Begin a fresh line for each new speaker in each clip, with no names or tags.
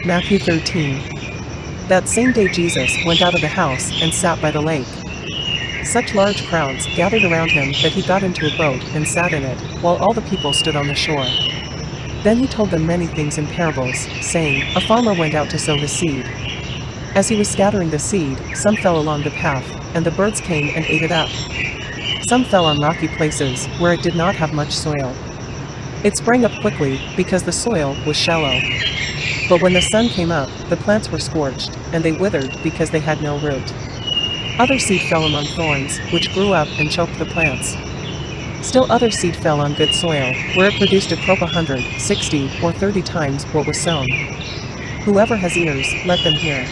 Matthew 13. That same day Jesus went out of the house and sat by the lake. Such large crowds gathered around him that he got into a boat and sat in it, while all the people stood on the shore. Then he told them many things in parables, saying, A farmer went out to sow his seed. As he was scattering the seed, some fell along the path, and the birds came and ate it up. Some fell on rocky places, where it did not have much soil. It sprang up quickly, because the soil was shallow. But when the sun came up, the plants were scorched, and they withered because they had no root. Other seed fell among thorns, which grew up and choked the plants. Still other seed fell on good soil, where it produced a crop 100, 60, or 30 times what was sown. Whoever has ears, let them hear.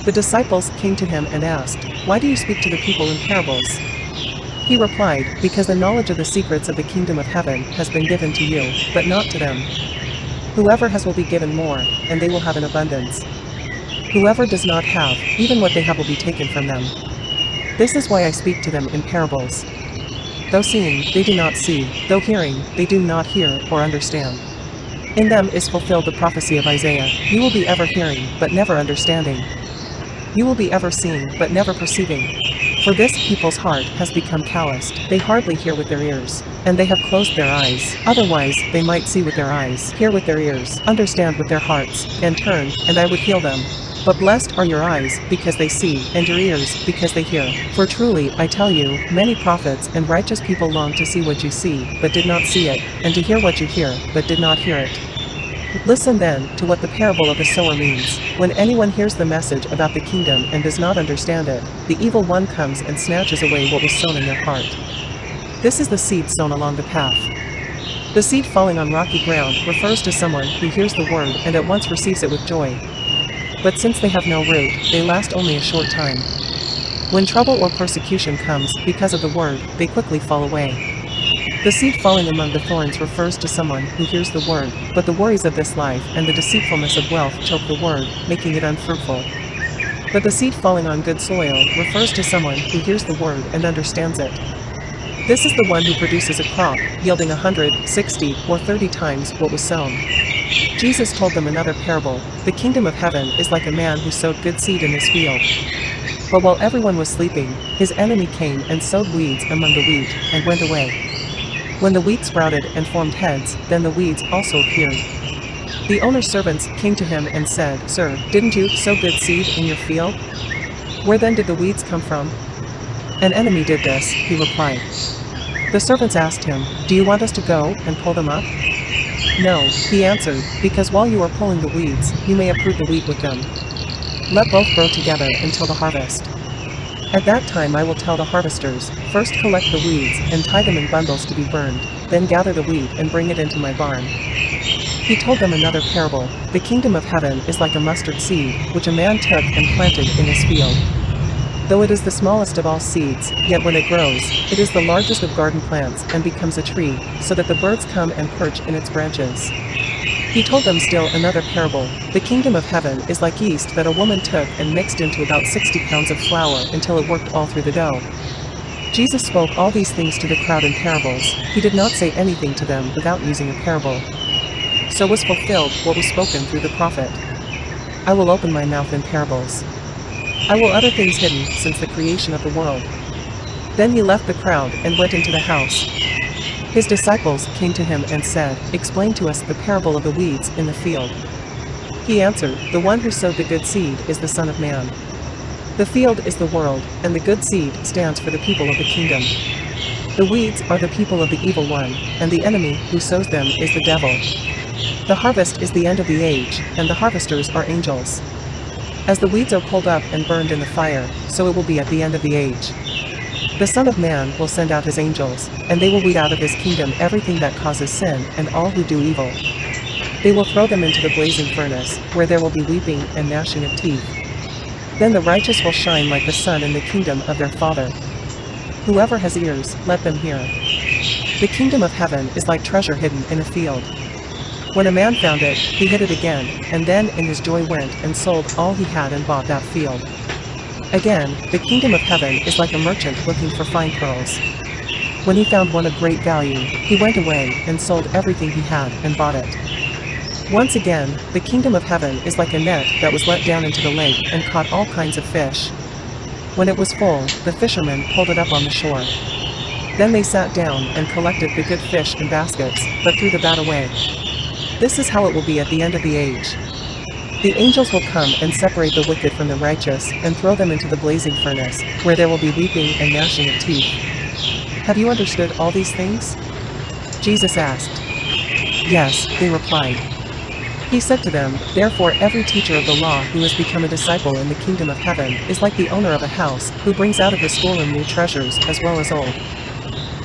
The disciples came to him and asked, Why do you speak to the people in parables? He replied, Because the knowledge of the secrets of the kingdom of heaven has been given to you, but not to them. Whoever has will be given more, and they will have an abundance. Whoever does not have, even what they have will be taken from them. This is why I speak to them in parables. Though seeing, they do not see, though hearing, they do not hear or understand. In them is fulfilled the prophecy of Isaiah, You will be ever hearing, but never understanding. You will be ever seeing, but never perceiving. For this people's heart has become calloused, they hardly hear with their ears, and they have closed their eyes, otherwise they might see with their eyes, hear with their ears, understand with their hearts, and turn, and I would heal them. But blessed are your eyes, because they see, and your ears, because they hear. For truly, I tell you, many prophets and righteous people long to see what you see, but did not see it, and to hear what you hear, but did not hear it. Listen then to what the parable of the sower means. When anyone hears the message about the kingdom and does not understand it, the evil one comes and snatches away what was sown in their heart. This is the seed sown along the path. The seed falling on rocky ground refers to someone who hears the word and at once receives it with joy. But since they have no root, they last only a short time. When trouble or persecution comes because of the word, they quickly fall away. The seed falling among the thorns refers to someone who hears the word, but the worries of this life and the deceitfulness of wealth choke the word, making it unfruitful. But the seed falling on good soil refers to someone who hears the word and understands it. This is the one who produces a crop, yielding 100, 60, or 30 times what was sown. Jesus told them another parable. The kingdom of heaven is like a man who sowed good seed in his field. But while everyone was sleeping, his enemy came and sowed weeds among the wheat, and went away. When the wheat sprouted and formed heads, then the weeds also appeared. The owner's servants came to him and said, Sir, didn't you sow good seed in your field? Where then did the weeds come from? An enemy did this, he replied. The servants asked him, Do you want us to go and pull them up? No, he answered, because while you are pulling the weeds, you may uproot the wheat with them. Let both grow together until the harvest. At that time I will tell the harvesters, First collect the weeds and tie them in bundles to be burned, then gather the wheat and bring it into my barn. He told them another parable. The kingdom of heaven is like a mustard seed, which a man took and planted in his field. Though it is the smallest of all seeds, yet when it grows, it is the largest of garden plants and becomes a tree, so that the birds come and perch in its branches. He told them still another parable. The kingdom of heaven is like yeast that a woman took and mixed into about 60 pounds of flour until it worked all through the dough. Jesus spoke all these things to the crowd in parables. He did not say anything to them without using a parable. So was fulfilled what was spoken through the prophet. I will open my mouth in parables. I will utter things hidden since the creation of the world. Then he left the crowd and went into the house. His disciples came to him and said, Explain to us the parable of the weeds in the field. He answered, The one who sowed the good seed is the Son of Man. The field is the world, and the good seed stands for the people of the kingdom. The weeds are the people of the evil one, and the enemy who sows them is the devil. The harvest is the end of the age, and the harvesters are angels. As the weeds are pulled up and burned in the fire, so it will be at the end of the age. The Son of Man will send out his angels, and they will weed out of his kingdom everything that causes sin and all who do evil. They will throw them into the blazing furnace, where there will be weeping and gnashing of teeth. Then the righteous will shine like the sun in the kingdom of their Father. Whoever has ears, let them hear. The kingdom of heaven is like treasure hidden in a field. When a man found it, he hid it again, and then in his joy went and sold all he had and bought that field. Again, the kingdom of heaven is like a merchant looking for fine pearls. When he found one of great value, he went away and sold everything he had and bought it. Once again, the kingdom of heaven is like a net that was let down into the lake and caught all kinds of fish. When it was full, the fishermen pulled it up on the shore. Then they sat down and collected the good fish in baskets, but threw the bad away. This is how it will be at the end of the age. The angels will come and separate the wicked from the righteous and throw them into the blazing furnace, where there will be weeping and gnashing of teeth. Have you understood all these things? Jesus asked. Yes, they replied. He said to them, therefore every teacher of the law who has become a disciple in the kingdom of heaven is like the owner of a house who brings out of the storeroom new treasures as well as old.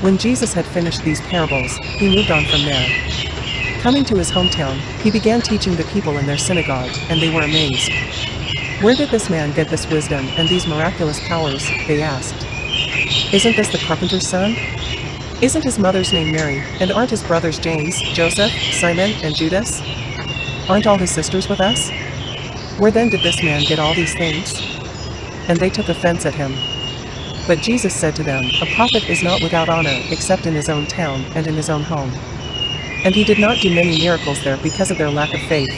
When Jesus had finished these parables, he moved on from there. Coming to his hometown, he began teaching the people in their synagogue, and they were amazed. Where did this man get this wisdom and these miraculous powers? They asked. Isn't this the carpenter's son? Isn't his mother's name Mary, and aren't his brothers James, Joseph, Simon, and Judas? Aren't all his sisters with us? Where then did this man get all these things? And they took offense at him. But Jesus said to them, a prophet is not without honor except in his own town and in his own home. And he did not do many miracles there because of their lack of faith.